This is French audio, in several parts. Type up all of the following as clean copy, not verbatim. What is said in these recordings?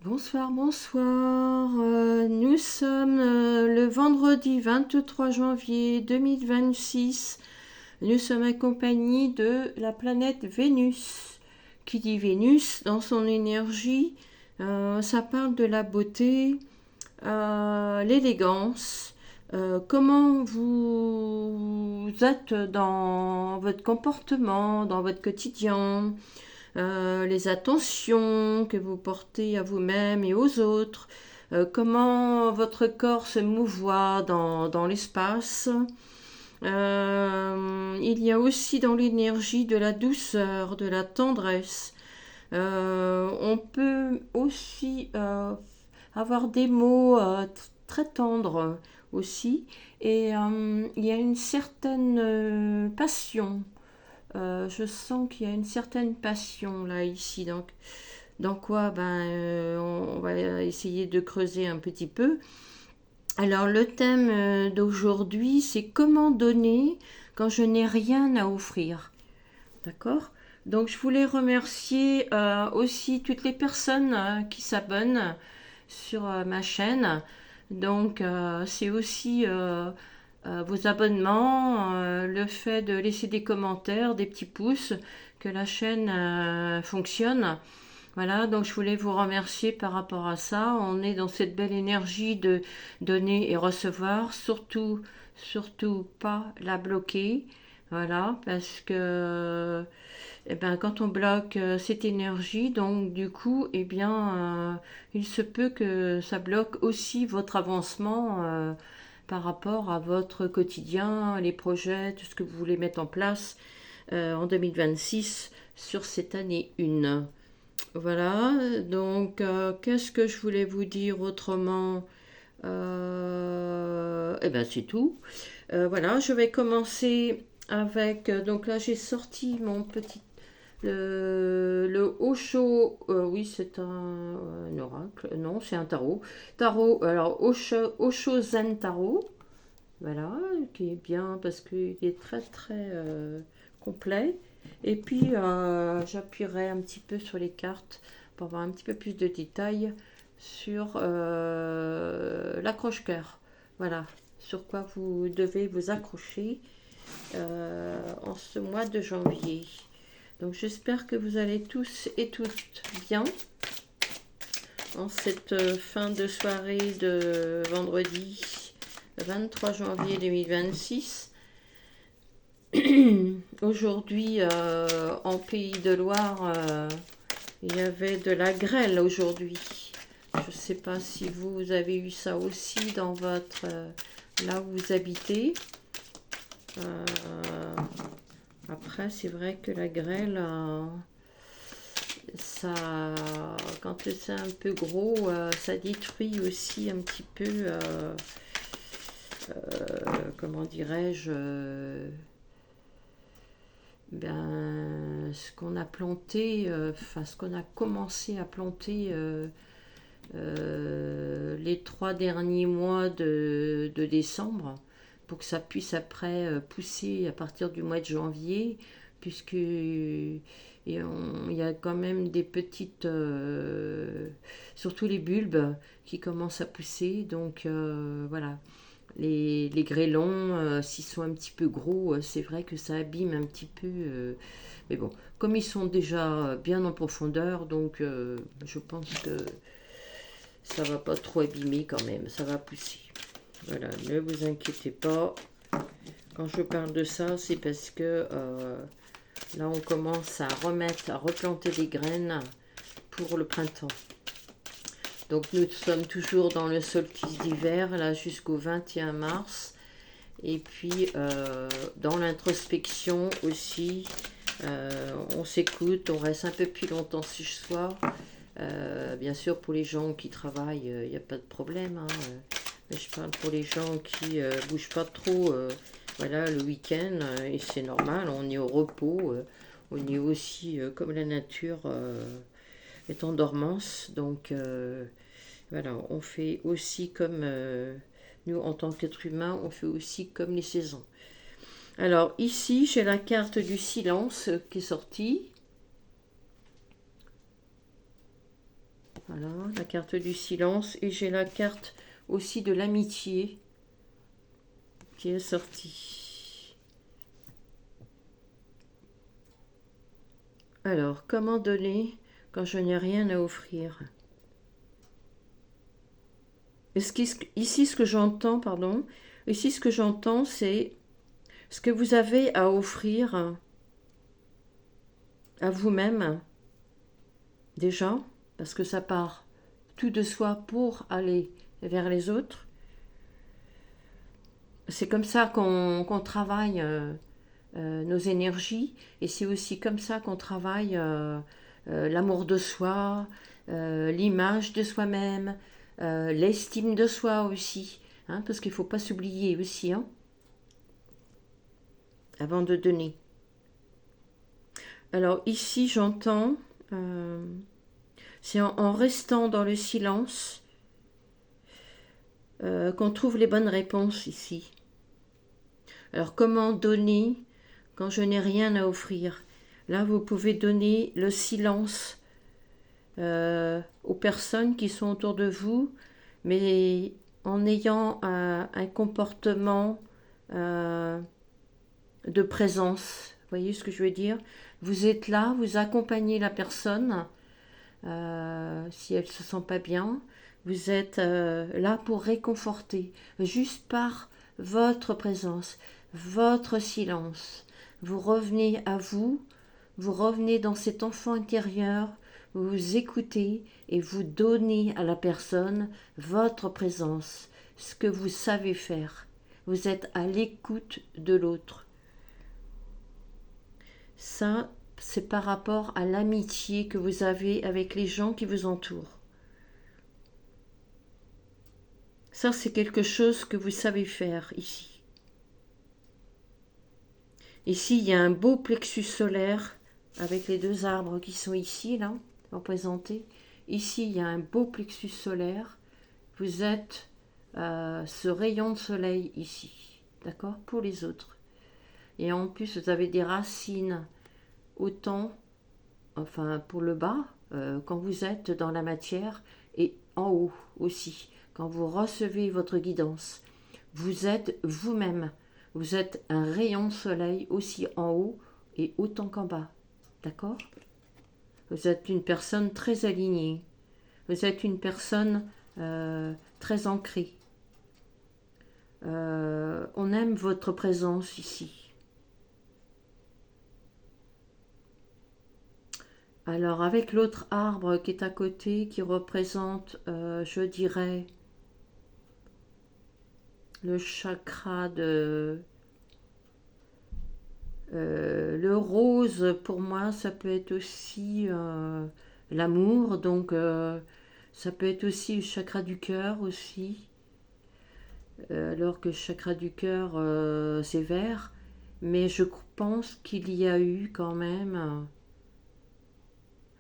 Bonsoir, bonsoir. Nous sommes le vendredi 23 janvier 2026. Nous sommes accompagnés de la planète Vénus. Qui dit Vénus, dans son énergie, ça parle de la beauté, l'élégance. Comment vous êtes dans votre comportement, dans votre quotidien, les attentions que vous portez à vous-même et aux autres, comment votre corps se mouvoie dans l'espace. Il y a aussi dans l'énergie de la douceur, de la tendresse. On peut aussi avoir des mots très tendres aussi. Et il y a une certaine passion. Je sens qu'il y a une certaine passion là ici. Donc, dans quoi on va essayer de creuser un petit peu. Alors le thème d'aujourd'hui, c'est comment donner quand je n'ai rien à offrir. D'accord? Donc je voulais remercier aussi toutes les personnes qui s'abonnent sur ma chaîne. Donc c'est aussi vos abonnements, le fait de laisser des commentaires, des petits pouces, que la chaîne fonctionne. Voilà, donc je voulais vous remercier par rapport à ça. On est dans cette belle énergie de donner et recevoir, surtout pas la bloquer. Voilà, parce que quand on bloque cette énergie, donc du coup, il se peut que ça bloque aussi votre avancement par rapport à votre quotidien, les projets, tout ce que vous voulez mettre en place en 2026 sur cette année 1. Voilà, donc qu'est-ce que je voulais vous dire autrement? C'est tout. Voilà, je vais commencer avec. Donc là, j'ai sorti mon petit. Le Osho, oui, c'est un oracle. Non, c'est un tarot. Tarot, alors Osho Zen Tarot. Voilà, qui est bien parce qu'il est très très complet. Et puis j'appuierai un petit peu sur les cartes pour avoir un petit peu plus de détails sur l'accroche-cœur. Voilà, sur quoi vous devez vous accrocher en ce mois de janvier. Donc j'espère que vous allez tous et toutes bien en cette fin de soirée de vendredi 23 janvier 2026. Aujourd'hui, en Pays de Loire, il y avait de la grêle aujourd'hui. Je ne sais pas si vous avez eu ça aussi dans votre là où vous habitez. Après, c'est vrai que la grêle, ça, quand c'est un peu gros, ça détruit aussi un petit peu, comment dirais-je, ce qu'on a planté, ce qu'on a commencé à planter les 3 derniers mois de décembre pour que ça puisse après pousser à partir du mois de janvier, puisque il y a quand même des petites, surtout les bulbes qui commencent à pousser, donc voilà. Les grêlons, s'ils sont un petit peu gros, c'est vrai que ça abîme un petit peu. Mais bon, comme ils sont déjà bien en profondeur, donc je pense que ça va pas trop abîmer quand même, ça va pousser. Voilà, ne vous inquiétez pas. Quand je parle de ça, c'est parce que là, on commence à replanter des graines pour le printemps. Donc nous sommes toujours dans le solstice d'hiver, là jusqu'au 21 mars. Et puis dans l'introspection aussi, on s'écoute, on reste un peu plus longtemps ce soir. Bien sûr, pour les gens qui travaillent, il n'y a pas de problème, hein, mais je parle pour les gens qui bougent pas trop. Voilà, le week-end, et c'est normal, on est au repos. On est aussi, comme la nature, est en dormance. Donc, voilà, on fait aussi comme nous, en tant qu'être humain, on fait aussi comme les saisons. Alors, ici, j'ai la carte du silence qui est sortie. Voilà, la carte du silence. Et j'ai la carte aussi de l'amitié qui est sortie. Alors, comment donner quand je n'ai rien à offrir? Ici, ce que j'entends, pardon, ici, ce que j'entends, c'est ce que vous avez à offrir à vous-même, déjà, parce que ça part tout de soi pour aller vers les autres. C'est comme ça qu'on travaille nos énergies, et c'est aussi comme ça qu'on travaille l'amour de soi, l'image de soi-même, l'estime de soi aussi, hein, parce qu'il ne faut pas s'oublier aussi, hein, avant de donner. Alors ici j'entends, c'est en restant dans le silence qu'on trouve les bonnes réponses ici. Alors comment donner quand je n'ai rien à offrir? Là vous pouvez donner le silence aux personnes qui sont autour de vous, mais en ayant un comportement de présence. Vous voyez ce que je veux dire? Vous êtes là, vous accompagnez la personne si elle ne se sent pas bien. Vous êtes là pour réconforter, juste par votre présence, votre silence. Vous revenez à vous, vous revenez dans cet enfant intérieur, vous vous écoutez et vous donnez à la personne votre présence, ce que vous savez faire. Vous êtes à l'écoute de l'autre. Ça, c'est par rapport à l'amitié que vous avez avec les gens qui vous entourent. Ça, c'est quelque chose que vous savez faire ici. Ici, il y a un beau plexus solaire avec les deux arbres qui sont ici, là, représentés. Ici, il y a un beau plexus solaire. Vous êtes ce rayon de soleil ici, d'accord, pour les autres. Et en plus, vous avez des racines autant, enfin pour le bas, quand vous êtes dans la matière, et en haut aussi, quand vous recevez votre guidance. Vous êtes vous-même. Vous êtes un rayon de soleil aussi en haut et autant qu'en bas. D'accord? Vous êtes une personne très alignée. Vous êtes une personne très ancrée. On aime votre présence ici. Alors avec l'autre arbre qui est à côté, qui représente, je dirais, le chakra de... le rose, pour moi, ça peut être aussi l'amour, donc ça peut être aussi le chakra du cœur aussi, alors que le chakra du cœur, c'est vert, mais je pense qu'il y a eu quand même...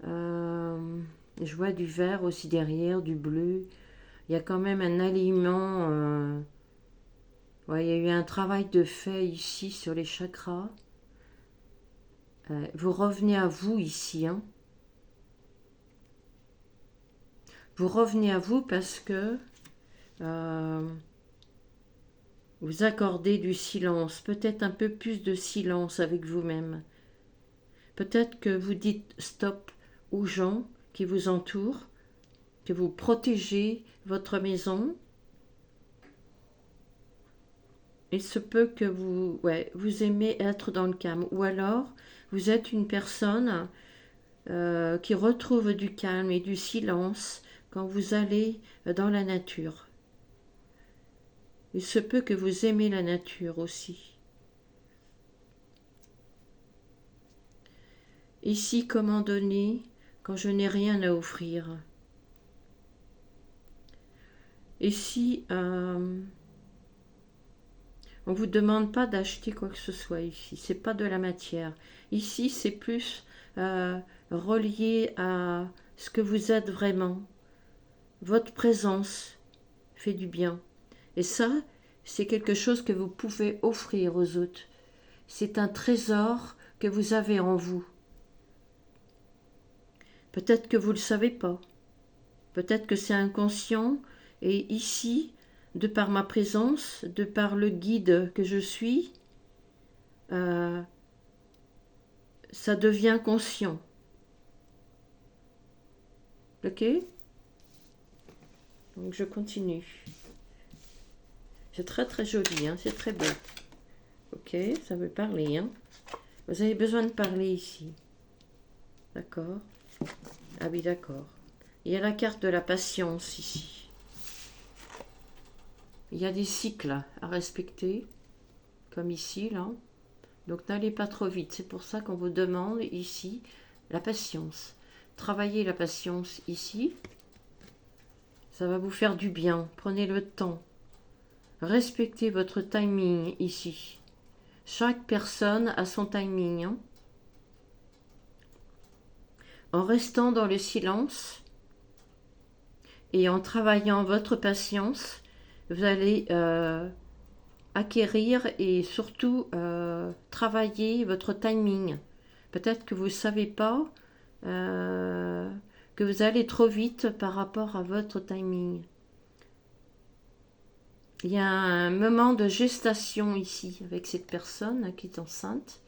je vois du vert aussi derrière, du bleu. Il y a quand même un alignement. Ouais, il y a eu un travail de fait ici sur les chakras. Vous revenez à vous ici. Hein. Vous revenez à vous parce que vous accordez du silence. Peut-être un peu plus de silence avec vous-même. Peut-être que vous dites stop aux gens qui vous entourent, que vous protégez votre maison. Il se peut que vous aimez être dans le calme. Ou alors, vous êtes une personne qui retrouve du calme et du silence quand vous allez dans la nature. Il se peut que vous aimez la nature aussi. Ici, comment donner quand je n'ai rien à offrir? Ici, on ne vous demande pas d'acheter quoi que ce soit ici. C'est pas de la matière. Ici, c'est plus relié à ce que vous êtes vraiment. Votre présence fait du bien. Et ça, c'est quelque chose que vous pouvez offrir aux autres. C'est un trésor que vous avez en vous. Peut-être que vous ne le savez pas. Peut-être que c'est inconscient. Et ici, de par ma présence, de par le guide que je suis, ça devient conscient. Ok? Donc je continue. C'est très très joli, hein, c'est très beau. Ok, ça veut parler. Hein. Vous avez besoin de parler ici. D'accord? Ah oui, d'accord. Il y a la carte de la patience ici. Il y a des cycles à respecter, comme ici, là. Donc n'allez pas trop vite. C'est pour ça qu'on vous demande ici la patience. Travaillez la patience ici. Ça va vous faire du bien. Prenez le temps. Respectez votre timing ici. Chaque personne a son timing. Hein. En restant dans le silence et en travaillant votre patience, vous allez acquérir et surtout travailler votre timing. Peut-être que vous ne savez pas que vous allez trop vite par rapport à votre timing. Il y a un moment de gestation ici avec cette personne qui est enceinte.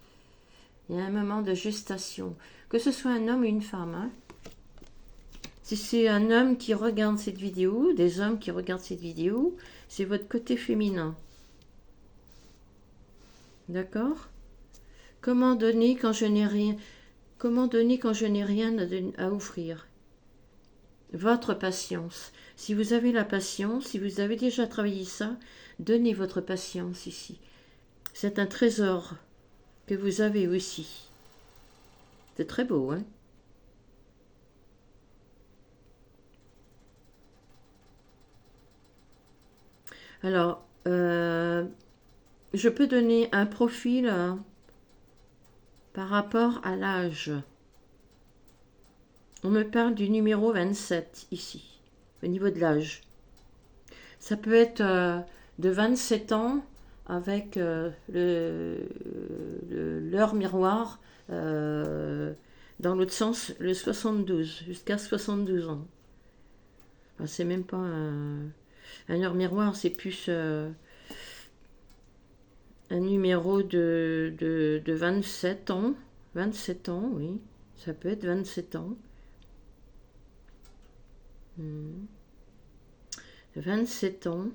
Il y a un moment de gestation. Que ce soit un homme ou une femme. Hein. Si c'est un homme qui regarde cette vidéo, des hommes qui regardent cette vidéo, c'est votre côté féminin. D'accord? Comment donner quand je n'ai rien? Comment donner quand je n'ai rien à offrir? Votre patience. Si vous avez la patience, si vous avez déjà travaillé ça, donnez votre patience ici. C'est un trésor que vous avez aussi. C'est très beau, hein? Alors, je peux donner un profil par rapport à l'âge. On me parle du numéro 27 ici, au niveau de l'âge. Ça peut être de 27 ans avec l'heure miroir dans l'autre sens, le 72, jusqu'à 72 ans. Enfin, c'est même pas un heure miroir, c'est plus un numéro de 27 ans. 27 ans, oui. Ça peut être 27 ans. 27 ans.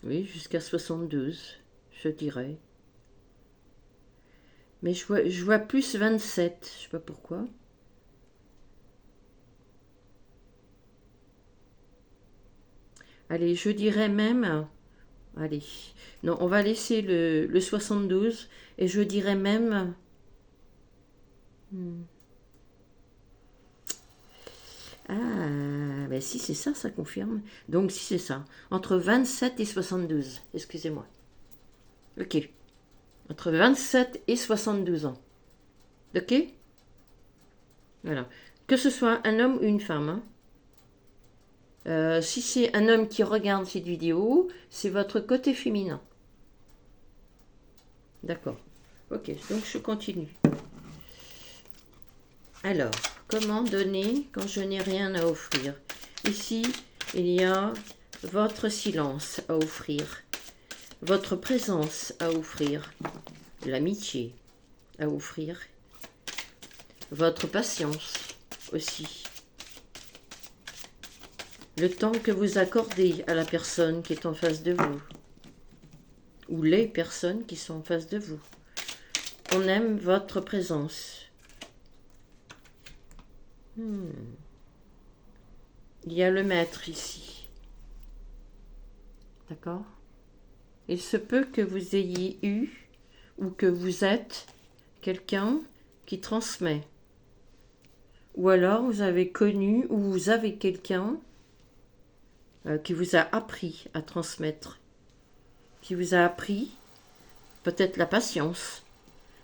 Oui, jusqu'à 72, je dirais. Mais je vois plus 27, je sais pas pourquoi. Allez, je dirais même... Allez, non, on va laisser le 72 et je dirais même... Ah, ben si c'est ça, ça confirme. Donc si c'est ça, entre 27 et 72, excusez-moi. Ok, entre 27 et 72 ans. Ok? Voilà. Que ce soit un homme ou une femme. Hein. Si c'est un homme qui regarde cette vidéo, c'est votre côté féminin. D'accord. Ok, donc je continue. Alors, comment donner quand je n'ai rien à offrir? Ici, il y a votre silence à offrir, votre présence à offrir, l'amitié à offrir, votre patience aussi. Le temps que vous accordez à la personne qui est en face de vous, ou les personnes qui sont en face de vous. On aime votre présence. Il y a le maître ici. D'accord? Il se peut que vous ayez eu, ou que vous êtes, quelqu'un qui transmet. Ou alors vous avez connu, ou vous avez quelqu'un qui vous a appris à transmettre, qui vous a appris peut-être la patience,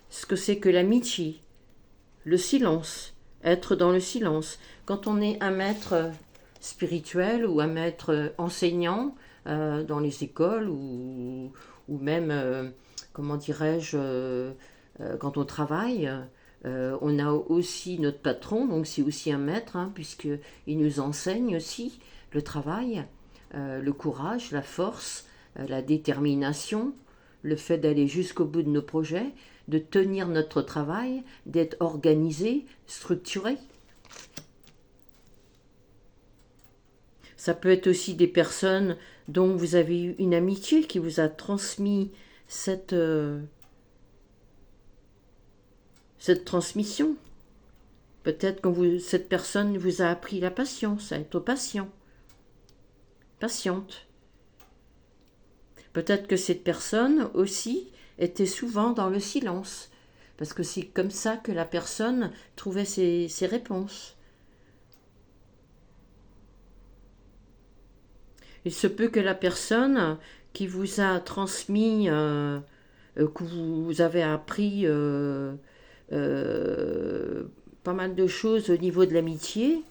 ce que c'est que l'amitié, le silence, être dans le silence. Quand on est un maître spirituel ou un maître enseignant dans les écoles ou même, comment dirais-je, quand on travaille, On a aussi notre patron, donc c'est aussi un maître, hein, puisqu'il nous enseigne aussi le travail, le courage, la force, la détermination, le fait d'aller jusqu'au bout de nos projets, de tenir notre travail, d'être organisé, structuré. Ça peut être aussi des personnes dont vous avez eu une amitié qui vous a transmis cette transmission. Peut-être que cette personne vous a appris la patience, à être patient, patiente. Peut-être que cette personne aussi était souvent dans le silence, parce que c'est comme ça que la personne trouvait ses réponses. Il se peut que la personne qui vous a transmis, que vous avez appris pas mal de choses au niveau de l'amitié,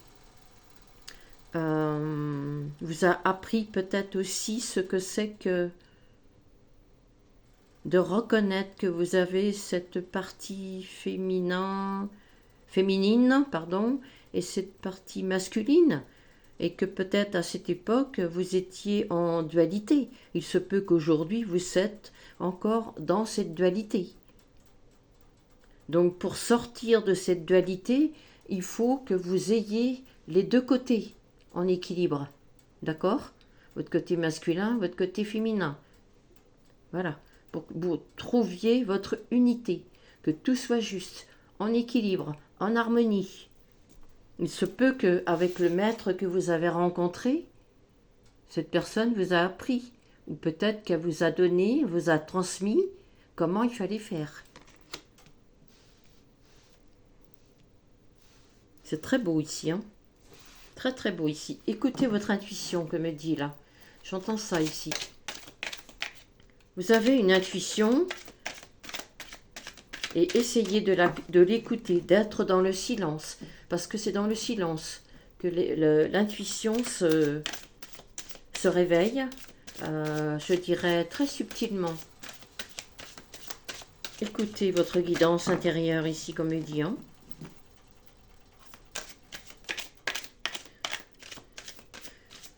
vous a appris peut-être aussi ce que c'est que de reconnaître que vous avez cette partie féminine, pardon, et cette partie masculine, et que peut-être à cette époque vous étiez en dualité. Il se peut qu'aujourd'hui vous êtes encore dans cette dualité. Donc pour sortir de cette dualité, il faut que vous ayez les deux côtés en équilibre. D'accord? Votre côté masculin, votre côté féminin. Voilà. Pour que vous trouviez votre unité. Que tout soit juste, en équilibre, en harmonie. Il se peut qu'avec le maître que vous avez rencontré, cette personne vous a appris. Ou peut-être qu'elle vous a donné, vous a transmis comment il fallait faire. C'est très beau ici, hein. Très très beau ici. Écoutez votre intuition que me dit là. J'entends ça ici. Vous avez une intuition et essayez de l'écouter, d'être dans le silence. Parce que c'est dans le silence que l'intuition se réveille, je dirais très subtilement. Écoutez votre guidance intérieure ici, comme il dit, hein.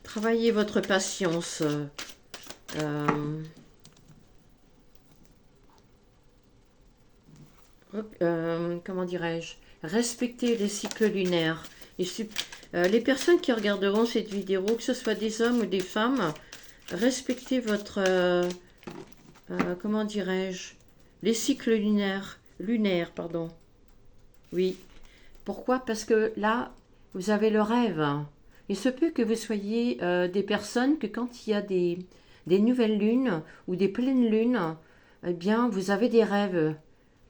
Travaillez votre patience. Comment dirais-je? Respectez les cycles lunaires. Les personnes qui regarderont cette vidéo, que ce soit des hommes ou des femmes, respectez votre... comment dirais-je? Les cycles lunaires, pardon. Oui. Pourquoi? Parce que là, vous avez le rêve. Il se peut que vous soyez des personnes que quand il y a des nouvelles lunes ou des pleines lunes, eh bien, vous avez des rêves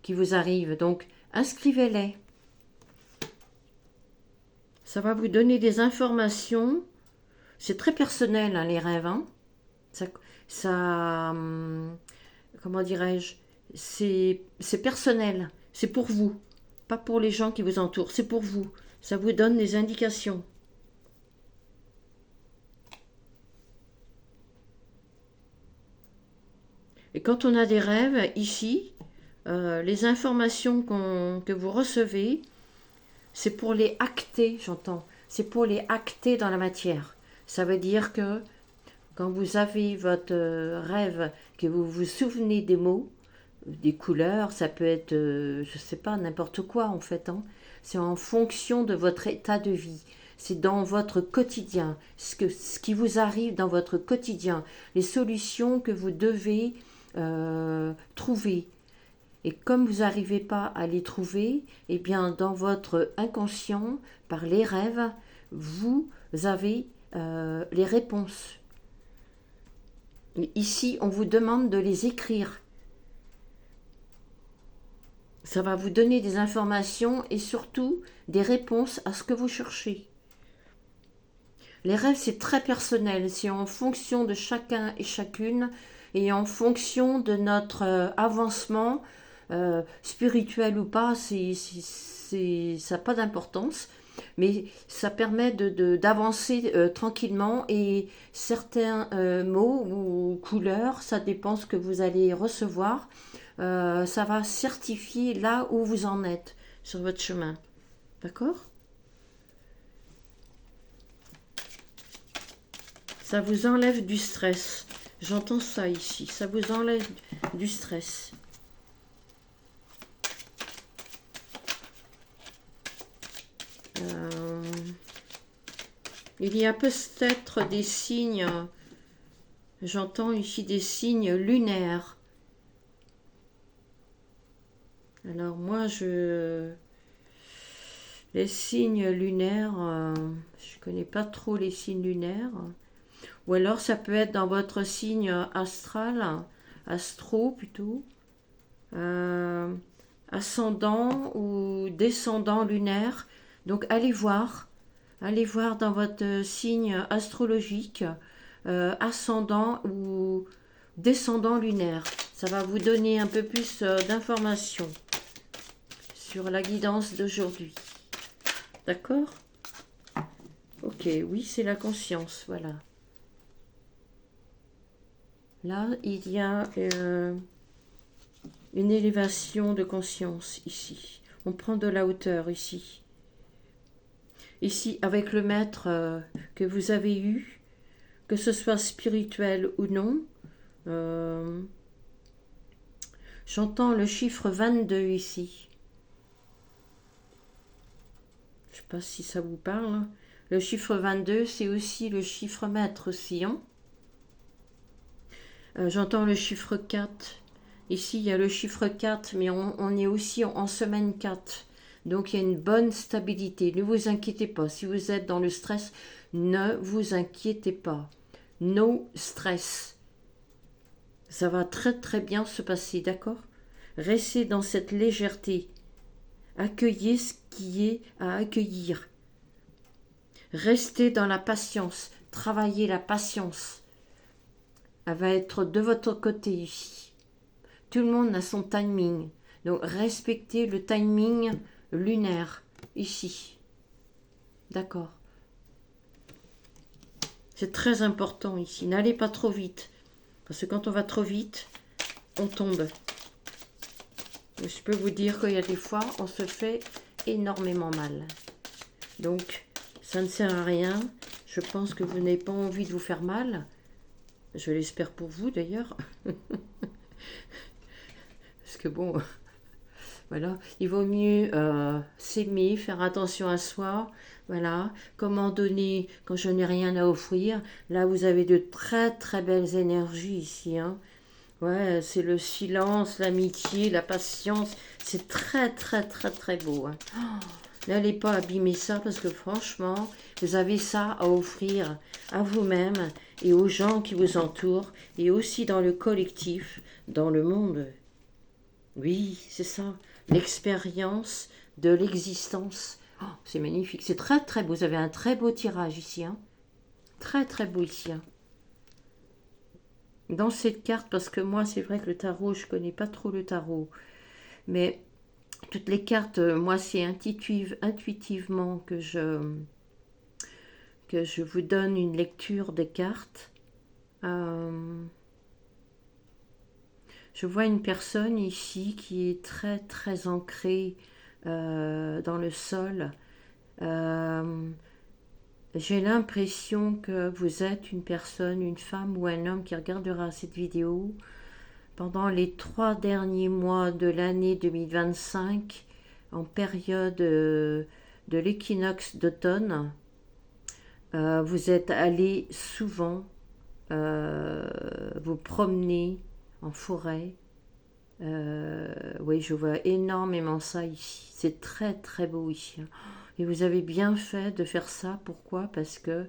qui vous arrivent. Donc, inscrivez-les. Ça va vous donner des informations. C'est très personnel, hein, les rêves. Hein. Comment dirais-je? C'est personnel. C'est pour vous. Pas pour les gens qui vous entourent. C'est pour vous. Ça vous donne des indications. Et quand on a des rêves, ici, les informations que vous recevez, c'est pour les acter, j'entends. C'est pour les acter dans la matière. Ça veut dire que quand vous avez votre rêve, que vous vous souvenez des mots, des couleurs, ça peut être, je ne sais pas, n'importe quoi en fait. Hein. C'est en fonction de votre état de vie. C'est dans votre quotidien, ce qui vous arrive dans votre quotidien, les solutions que vous devez trouver. Et comme vous n'arrivez pas à les trouver, eh bien dans votre inconscient, par les rêves, vous avez les réponses. Ici, on vous demande de les écrire. Ça va vous donner des informations et surtout des réponses à ce que vous cherchez. Les rêves, c'est très personnel. C'est en fonction de chacun et chacune et en fonction de notre avancement, spirituel ou pas, ça n'a pas d'importance. Mais ça permet d'avancer tranquillement et certains mots ou couleurs, ça dépend ce que vous allez recevoir, ça va certifier là où vous en êtes. sur votre chemin. D'accord? Ça vous enlève du stress. J'entends ça ici. Ça vous enlève du stress. Il y a peut-être des signes, j'entends ici des signes lunaires. Alors moi, les signes lunaires, je connais pas trop les signes lunaires. Ou alors ça peut être dans votre signe astral, astro plutôt, ascendant ou descendant lunaire. Donc allez voir dans votre signe astrologique, ascendant ou descendant lunaire. Ça va vous donner un peu plus d'informations sur la guidance d'aujourd'hui. D'accord? Ok, oui, c'est la conscience, voilà. Là, il y a une élévation de conscience ici. On prend de la hauteur ici. Ici, avec le maître que vous avez eu, que ce soit spirituel ou non, j'entends le chiffre 22 ici. Je ne sais pas si ça vous parle. Le chiffre 22, c'est aussi le chiffre maître Sion. J'entends le chiffre 4. Ici, il y a le chiffre 4, mais on est aussi en semaine 4. Donc, il y a une bonne stabilité. Ne vous inquiétez pas. Si vous êtes dans le stress, ne vous inquiétez pas. No stress. Ça va très très bien se passer, d'accord? Restez dans cette légèreté. Accueillez ce qui est à accueillir. Restez dans la patience. Travaillez la patience. Elle va être de votre côté ici. Tout le monde a son timing. Donc respectez le timing lunaire ici. D'accord. C'est très important ici. N'allez pas trop vite. Parce que quand on va trop vite, on tombe. Et je peux vous dire qu'il y a des fois, on se fait énormément mal. Donc, ça ne sert à rien. Je pense que vous n'avez pas envie de vous faire mal. Je l'espère pour vous d'ailleurs. Parce que bon, voilà, il vaut mieux s'aimer, faire attention à soi. Voilà, comment donner quand je n'ai rien à offrir. Là, vous avez de très très belles énergies ici. Hein. Ouais, c'est le silence, l'amitié, la patience. C'est très très très très beau. Hein. N'allez pas abîmer ça parce que franchement, vous avez ça à offrir à vous-même et aux gens qui vous entourent et aussi dans le collectif, dans le monde. Oui, c'est ça, l'expérience de l'existence. Oh, c'est magnifique, c'est très très beau. Vous avez un très beau tirage ici. Hein. Très très beau ici. Hein. Dans cette carte, parce que moi, c'est vrai que le tarot, je connais pas trop le tarot. Mais toutes les cartes, moi, c'est intuitivement que je vous donne une lecture des cartes. Je vois une personne ici qui est très très ancrée dans le sol. J'ai l'impression que vous êtes une personne, une femme ou un homme qui regardera cette vidéo pendant les 3 derniers mois de l'année 2025, en période de l'équinoxe d'automne. Vous êtes allé souvent vous promener en forêt. Oui, je vois énormément ça ici. C'est très très beau ici. Et vous avez bien fait de faire ça. Pourquoi? Parce que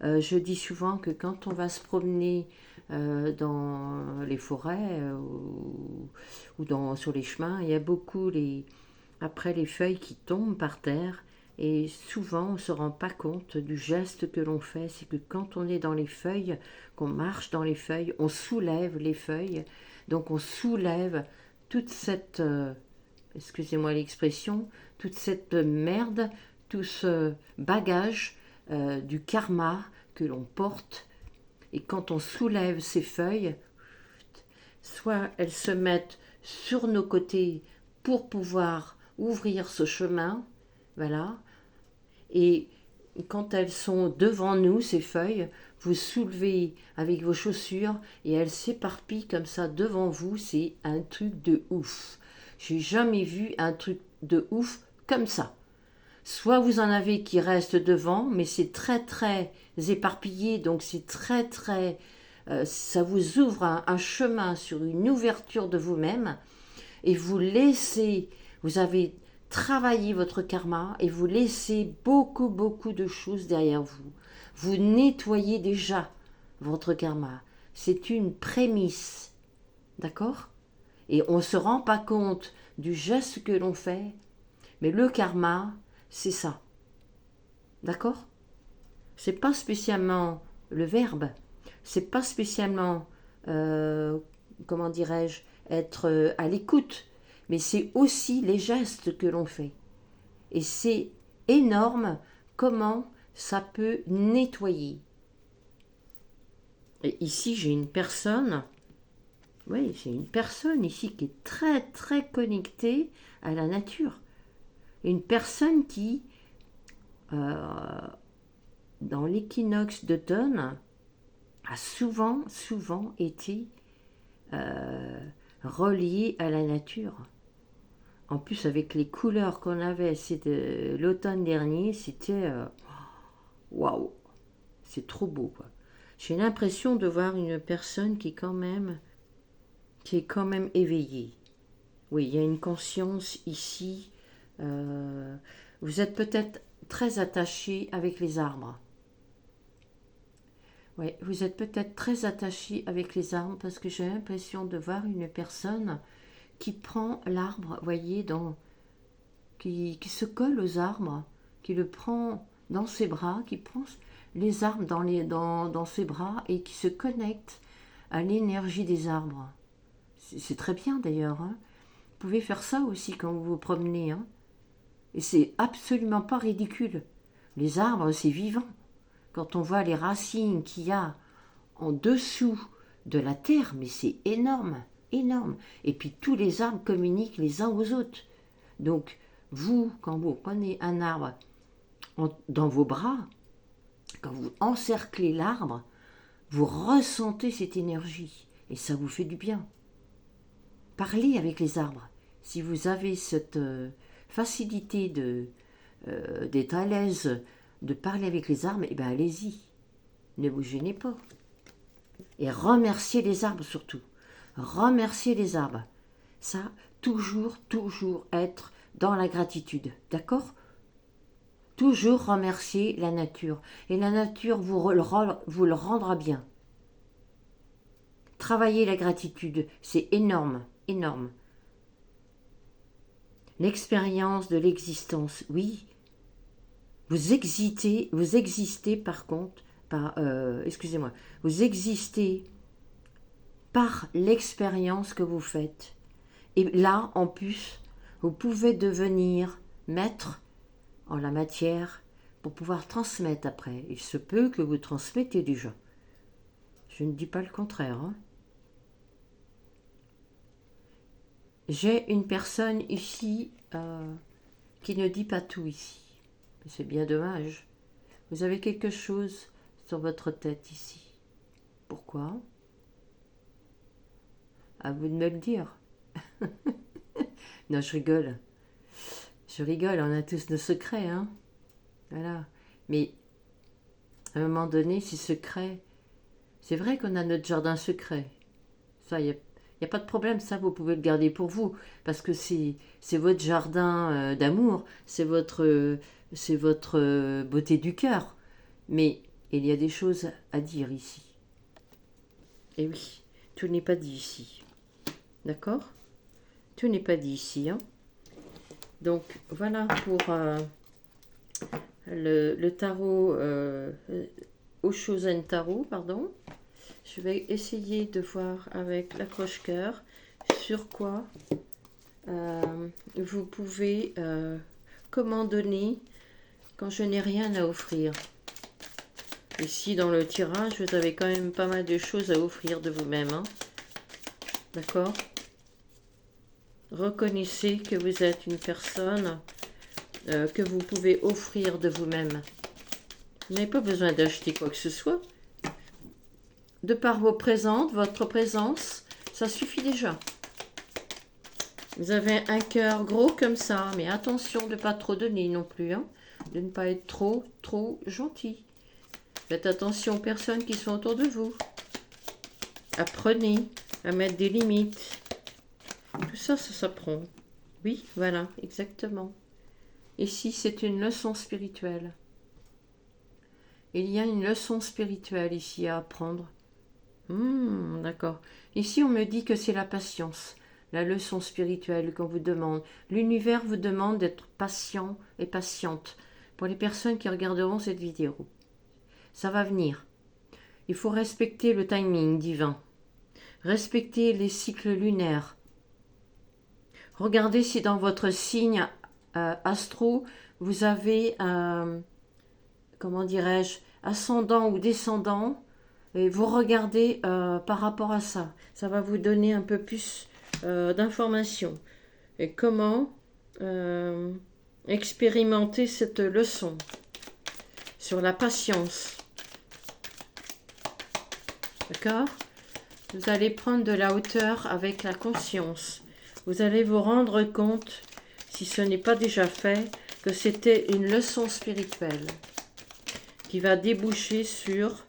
je dis souvent que quand on va se promener dans les forêts ou sur les chemins, il y a beaucoup après les feuilles qui tombent par terre. Et souvent, on ne se rend pas compte du geste que l'on fait. C'est que quand on est dans les feuilles, qu'on marche dans les feuilles, on soulève les feuilles. Donc on soulève toute cette, excusez-moi l'expression, toute cette merde, tout ce bagage du karma que l'on porte. Et quand on soulève ces feuilles, soit elles se mettent sur nos côtés pour pouvoir ouvrir ce chemin, voilà. Et quand elles sont devant nous, ces feuilles, vous soulevez avec vos chaussures et elles s'éparpillent comme ça devant vous. C'est un truc de ouf. J'ai jamais vu un truc de ouf comme ça. Soit vous en avez qui restent devant, mais c'est très très éparpillé, donc c'est très très... ça vous ouvre un chemin sur une ouverture de vous-même et vous laissez, vous avez travaillé votre karma et vous laissez beaucoup beaucoup de choses derrière vous. Vous nettoyez déjà votre karma. C'est une prémisse, d'accord? Et on ne se rend pas compte du geste que l'on fait, mais le karma, c'est ça. D'accord? C'est pas spécialement le verbe, c'est pas spécialement, comment dirais-je, être à l'écoute, mais c'est aussi les gestes que l'on fait. Et c'est énorme comment ça peut nettoyer. Et ici, j'ai une personne, oui, j'ai une personne ici qui est très très connectée à la nature. Une personne qui, dans l'équinoxe d'automne, a souvent été reliée à la nature. En plus, avec les couleurs qu'on avait l'automne dernier, c'était waouh, c'est trop beau, quoi. J'ai l'impression de voir une personne qui est quand même éveillée. Oui, il y a une conscience ici. Vous êtes peut-être très attaché avec les arbres. Oui, vous êtes peut-être très attaché avec les arbres parce que j'ai l'impression de voir une personne qui prend l'arbre, voyez, qui se colle aux arbres, qui le prend dans ses bras, qui prend les arbres dans ses bras et qui se connecte à l'énergie des arbres. C'est très bien d'ailleurs. Hein. Vous pouvez faire ça aussi quand vous vous promenez. Hein. Et c'est absolument pas ridicule. Les arbres, c'est vivant. Quand on voit les racines qu'il y a en dessous de la terre, mais c'est énorme, énorme. Et puis tous les arbres communiquent les uns aux autres. Donc vous, quand vous prenez un arbre dans vos bras, quand vous encerclez l'arbre, vous ressentez cette énergie et ça vous fait du bien. Parlez avec les arbres. Si vous avez cette facilité d'être à l'aise de parler avec les arbres, eh bien allez-y. Ne vous gênez pas. Et remerciez les arbres surtout. Remerciez les arbres. Ça, toujours être dans la gratitude. D'accord? Toujours remercier la nature. Et la nature vous le rendra bien. Travaillez la gratitude. C'est énorme, énorme. L'expérience de l'existence, oui. Vous existez par contre, vous existez par l'expérience que vous faites. Et là, en plus, vous pouvez devenir maître en la matière pour pouvoir transmettre après. Il se peut que vous transmettez déjà. Je ne dis pas le contraire. Hein. J'ai une personne ici qui ne dit pas tout ici. C'est bien dommage. Vous avez quelque chose sur votre tête ici. Pourquoi? À vous de me le dire. Non, je rigole. Je rigole, on a tous nos secrets, hein. Voilà. Mais à un moment donné, ces secrets, c'est vrai qu'on a notre jardin secret. Ça, il n'y a pas de problème, ça, vous pouvez le garder pour vous. Parce que c'est votre jardin d'amour, c'est votre beauté du cœur. Mais il y a des choses à dire ici. Et oui, tout n'est pas dit ici. D'accord? Tout n'est pas dit ici. Hein. Donc, voilà pour le tarot, Oshozen Tarot, pardon. Je vais essayer de voir avec l'accroche-cœur sur quoi vous pouvez comment donner quand je n'ai rien à offrir. Ici, dans le tirage, vous avez quand même pas mal de choses à offrir de vous-même. Hein. D'accord? Reconnaissez que vous êtes une personne que vous pouvez offrir de vous-même. Vous n'avez pas besoin d'acheter quoi que ce soit. De par votre présence, ça suffit déjà. Vous avez un cœur gros comme ça, mais attention de ne pas trop donner non plus, hein, de ne pas être trop gentil. Faites attention aux personnes qui sont autour de vous. Apprenez à mettre des limites. Tout ça, ça s'apprend. Oui, voilà, exactement. Ici, c'est une leçon spirituelle. Il y a une leçon spirituelle ici à apprendre. D'accord. Ici, on me dit que c'est la patience, la leçon spirituelle qu'on vous demande. L'univers vous demande d'être patient et patiente pour les personnes qui regarderont cette vidéo. Ça va venir. Il faut respecter le timing divin. Respecter les cycles lunaires. Regardez si dans votre signe astro, vous avez, comment dirais-je, ascendant ou descendant. Et vous regardez par rapport à ça. Ça va vous donner un peu plus d'informations. Et comment expérimenter cette leçon sur la patience. D'accord? Vous allez prendre de la hauteur avec la conscience. Vous allez vous rendre compte, si ce n'est pas déjà fait, que c'était une leçon spirituelle qui va déboucher sur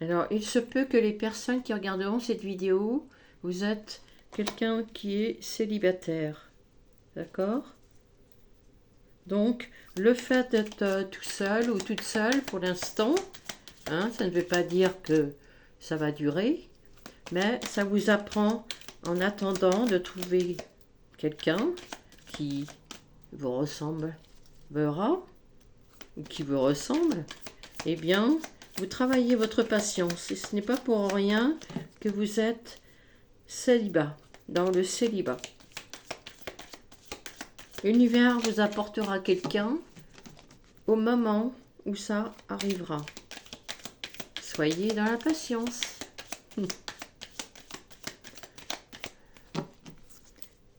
alors, il se peut que les personnes qui regarderont cette vidéo, vous êtes quelqu'un qui est célibataire. D'accord? Donc, le fait d'être tout seul ou toute seule pour l'instant, hein, ça ne veut pas dire que ça va durer, mais ça vous apprend en attendant de trouver quelqu'un qui vous ressemblera, ou qui vous ressemble, eh bien, vous travaillez votre patience. Et ce n'est pas pour rien que vous êtes célibat, dans le célibat. L'univers vous apportera quelqu'un au moment où ça arrivera. Soyez dans la patience.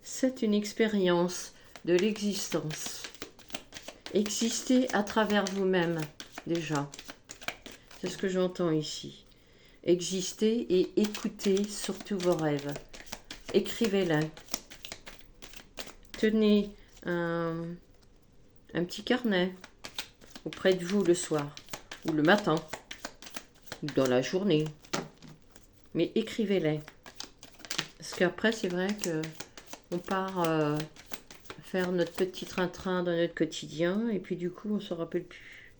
C'est une expérience de l'existence. Existez à travers vous-même, déjà. C'est ce que j'entends ici. Existez et écoutez surtout vos rêves. Écrivez-les. Tenez un petit carnet auprès de vous le soir, ou le matin, ou dans la journée. Mais écrivez-les. Parce qu'après, c'est vrai que on part faire notre petit train-train dans notre quotidien, et puis du coup, on ne se rappelle plus.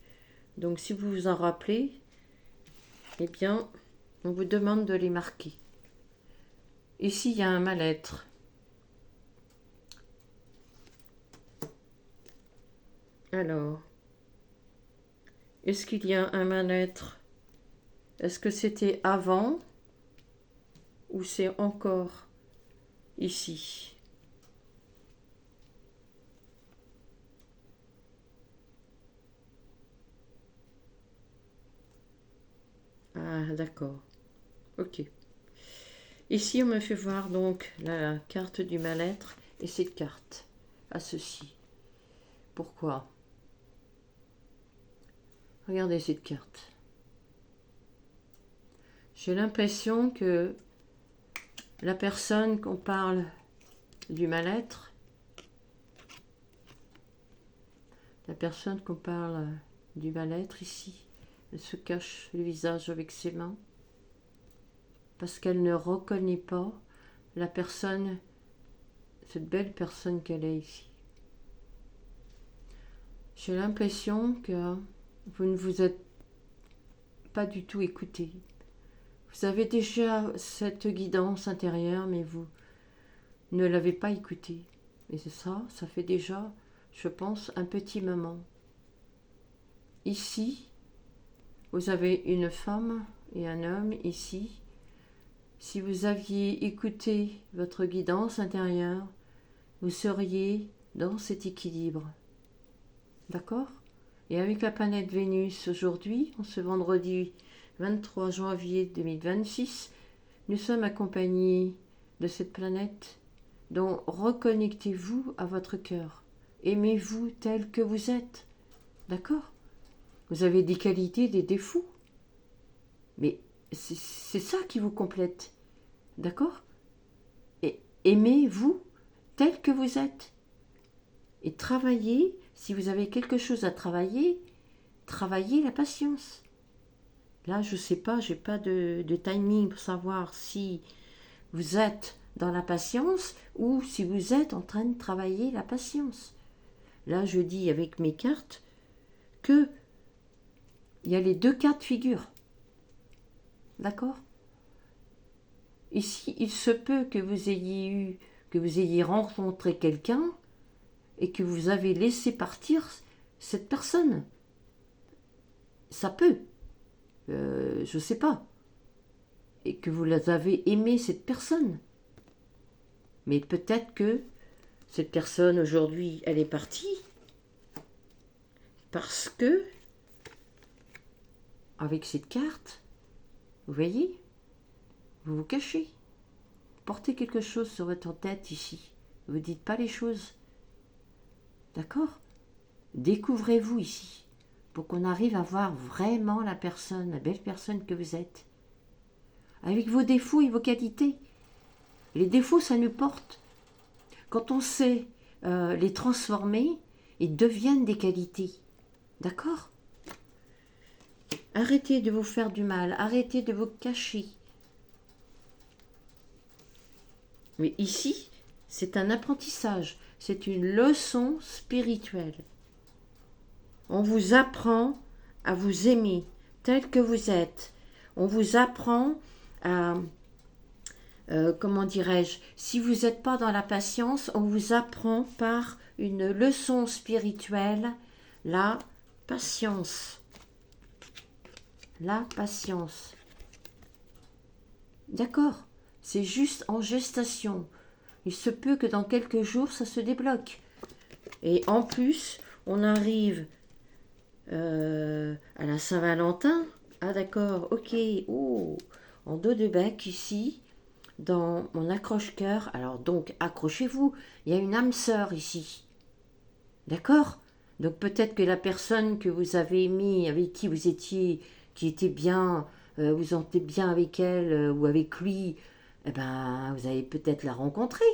Donc, si vous vous en rappelez, eh bien, on vous demande de les marquer. Ici, il y a un mal-être. Alors, est-ce qu'il y a un mal-être? Est-ce que c'était avant ou c'est encore ici? Ah, d'accord. Ok. Ici, on me fait voir donc la carte du mal-être et cette carte à ceci. Pourquoi? Regardez cette carte. J'ai l'impression que la personne qu'on parle du mal-être, la personne qu'on parle du mal-être ici, elle se cache le visage avec ses mains parce qu'elle ne reconnaît pas la personne, cette belle personne qu'elle est ici. J'ai l'impression que vous ne vous êtes pas du tout écouté. Vous avez déjà cette guidance intérieure, mais vous ne l'avez pas écoutée. Et c'est ça, ça fait déjà, je pense, un petit moment. Ici, vous avez une femme et un homme ici. Si vous aviez écouté votre guidance intérieure, vous seriez dans cet équilibre. D'accord? Et avec la planète Vénus aujourd'hui, en ce vendredi 23 janvier 2026, nous sommes accompagnés de cette planète. Donc reconnectez-vous à votre cœur. Aimez-vous tel que vous êtes. D'accord? Vous avez des qualités, des défauts. Mais c'est ça qui vous complète. D'accord? Et aimez-vous tel que vous êtes. Et travaillez, si vous avez quelque chose à travailler, travaillez la patience. Là, je ne sais pas, je n'ai pas de timing pour savoir si vous êtes dans la patience ou si vous êtes en train de travailler la patience. Là, je dis avec mes cartes que il y a les deux cas de figure. D'accord? Ici, il se peut que vous ayez rencontré quelqu'un et que vous avez laissé partir cette personne. Ça peut. Je ne sais pas. Et que vous avez aimé cette personne. Mais peut-être que cette personne aujourd'hui, elle est partie parce que, avec cette carte, vous voyez, vous vous cachez. Portez quelque chose sur votre tête ici. Vous ne dites pas les choses. D'accord? Découvrez-vous ici pour qu'on arrive à voir vraiment la personne, la belle personne que vous êtes. Avec vos défauts et vos qualités. Les défauts, ça nous porte. Quand on sait les transformer, ils deviennent des qualités. D'accord? Arrêtez de vous faire du mal, arrêtez de vous cacher. Mais ici, c'est un apprentissage, c'est une leçon spirituelle. On vous apprend à vous aimer tel que vous êtes. On vous apprend à, comment dirais-je, si vous n'êtes pas dans la patience, on vous apprend par une leçon spirituelle la patience. La patience. D'accord? C'est juste en gestation. Il se peut que dans quelques jours, ça se débloque. Et en plus, on arrive à la Saint-Valentin. Ah d'accord, ok. Oh, en dos de bec ici, dans mon accroche-cœur. Alors donc, accrochez-vous. Il y a une âme sœur ici. D'accord? Donc peut-être que la personne que vous avez aimée, avec qui vous étiez, qui était bien, vous sentez bien avec elle ou avec lui, eh ben, vous allez peut-être la rencontrer.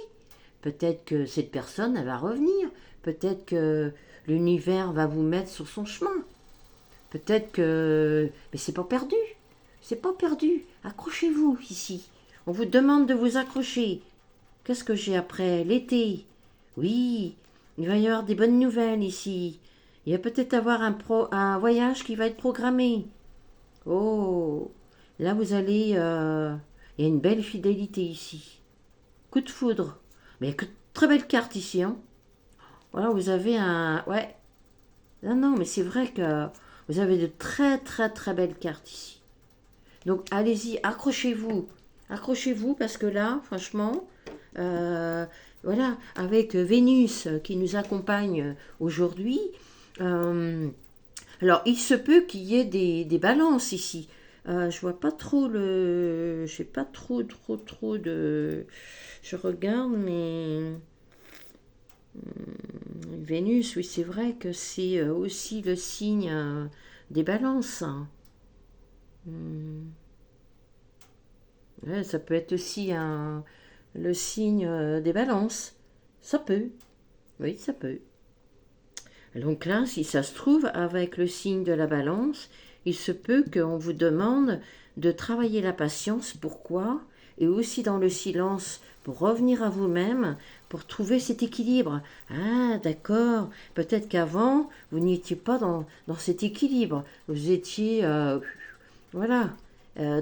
Peut-être que cette personne, elle va revenir. Peut-être que l'univers va vous mettre sur son chemin. Peut-être que... Mais c'est pas perdu. C'est pas perdu. Accrochez-vous ici. On vous demande de vous accrocher. Qu'est-ce que j'ai après? L'été. Oui, il va y avoir des bonnes nouvelles ici. Il va peut-être avoir un voyage qui va être programmé. Oh, là vous allez... il y a une belle fidélité ici. Coup de foudre. Mais il y a que de très belles cartes ici. Hein. Voilà, vous avez un... Ouais. Non, non, mais c'est vrai que vous avez de très très très belles cartes ici. Donc allez-y, accrochez-vous. Accrochez-vous parce que là, franchement, voilà, avec Vénus qui nous accompagne aujourd'hui, alors il se peut qu'il y ait des balances ici. Je vois pas trop le... Je sais pas trop de... Je regarde, mais... Vénus, oui, c'est vrai que c'est aussi le signe des balances. Hein. Ouais, ça peut être aussi le signe des balances. Ça peut. Oui, ça peut. Donc là, si ça se trouve, avec le signe de la balance, il se peut qu'on vous demande de travailler la patience. Pourquoi? Et aussi dans le silence, pour revenir à vous-même, pour trouver cet équilibre. Ah, d'accord. Peut-être qu'avant, vous n'étiez pas dans cet équilibre. Vous étiez... voilà.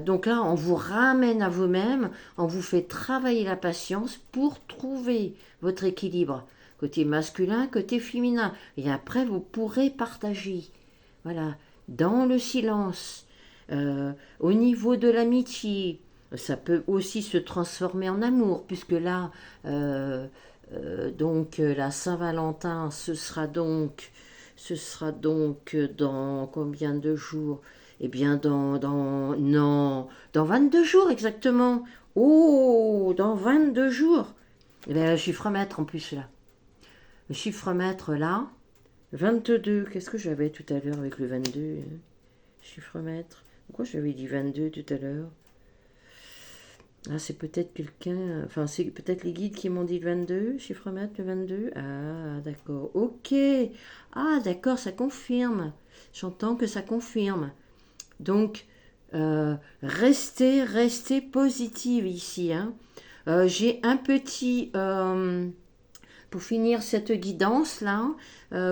Donc là, on vous ramène à vous-même, on vous fait travailler la patience pour trouver votre équilibre, côté masculin, côté féminin. Et après, vous pourrez partager, voilà, dans le silence, au niveau de l'amitié. Ça peut aussi se transformer en amour, puisque là, la Saint-Valentin, ce sera donc dans combien de jours? Eh bien, non, dans 22 jours exactement. Oh, dans 22 jours. Eh bien, le chiffre-mètre en plus là. Le chiffre-mètre là, 22. Qu'est-ce que j'avais tout à l'heure avec le 22 hein? Chiffre-mètre. Pourquoi j'avais dit 22 tout à l'heure? Ah, c'est peut-être quelqu'un. Enfin, c'est peut-être les guides qui m'ont dit le 22, chiffre-mètre, le 22. Ah, d'accord. Ok. Ah, d'accord, ça confirme. J'entends que ça confirme. Donc, restez positive ici, hein. J'ai un petit. Pour finir cette guidance là,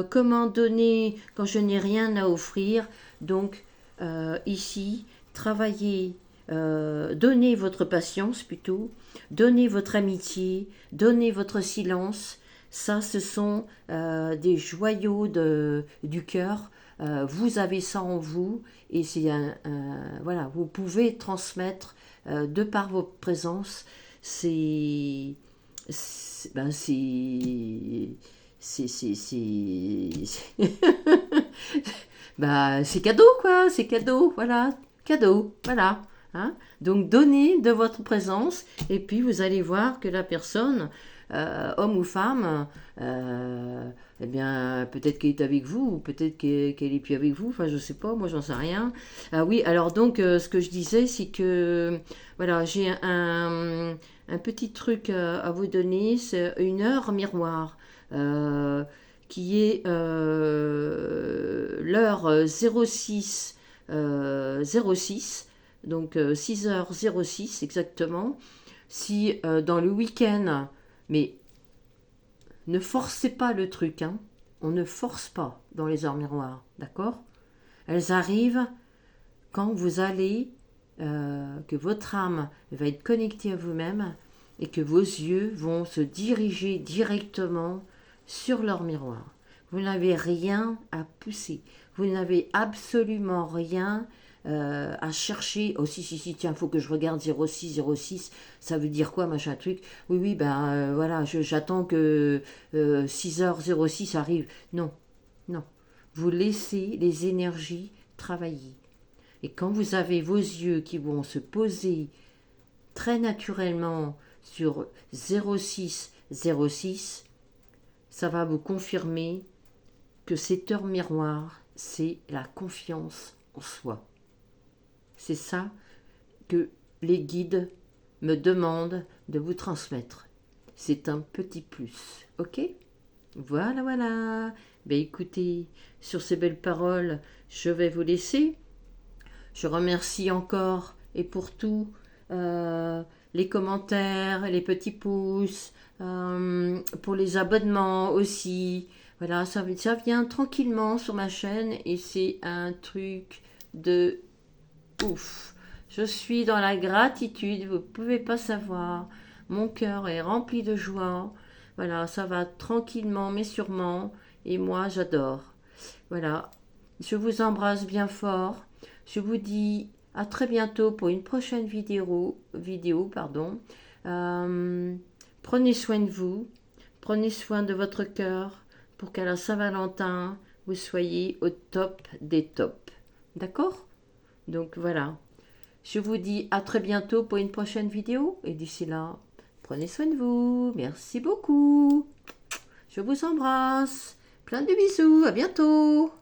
comment donner quand je n'ai rien à offrir. Donc, ici, travaillez, donnez votre patience plutôt, donnez votre amitié, donnez votre silence. Ça, ce sont des joyaux du cœur. Vous avez ça en vous et c'est voilà, vous pouvez transmettre de par votre présence. C'est ben bah, c'est cadeau, quoi, c'est cadeau, voilà, cadeau, voilà. Hein. Donc, donnez de votre présence, et puis vous allez voir que la personne, homme ou femme, eh bien, peut-être qu'elle est avec vous, ou peut-être qu'elle est plus avec vous, enfin, je sais pas, moi, j'en sais rien. Ah oui, alors donc, ce que je disais, c'est que, voilà, j'ai un petit truc à vous donner, c'est une heure miroir. Qui est l'heure 06 06, donc 6h06 exactement. Si dans le week-end, mais ne forcez pas le truc, hein. On ne force pas dans les heures miroirs, d'accord? Elles arrivent quand vous allez, que votre âme va être connectée à vous-même et que vos yeux vont se diriger directement sur leur miroir. Vous n'avez rien à pousser. Vous n'avez absolument rien à chercher. Oh si, tiens, il faut que je regarde 06, ça veut dire quoi, machin truc. Oui, ben voilà, j'attends que 6h06 arrive. Non, non. Vous laissez les énergies travailler. Et quand vous avez vos yeux qui vont se poser très naturellement sur 0606, ça va vous confirmer que cette heure miroir, c'est la confiance en soi. C'est ça que les guides me demandent de vous transmettre. C'est un petit plus, ok? Voilà. Ben écoutez, sur ces belles paroles, je vais vous laisser. Je remercie encore et pour tout les commentaires, les petits pouces, pour les abonnements aussi. Voilà, ça vient tranquillement sur ma chaîne et c'est un truc de ouf. Je suis dans la gratitude, vous ne pouvez pas savoir. Mon cœur est rempli de joie. Voilà, ça va tranquillement mais sûrement et moi j'adore. Voilà, je vous embrasse bien fort. Je vous dis à très bientôt pour une prochaine vidéo pardon. Prenez soin de vous, prenez soin de votre cœur pour qu'à la Saint-Valentin, vous soyez au top des tops. D'accord? Donc voilà. Je vous dis à très bientôt pour une prochaine vidéo et d'ici là, prenez soin de vous. Merci beaucoup. Je vous embrasse. Plein de bisous. À bientôt.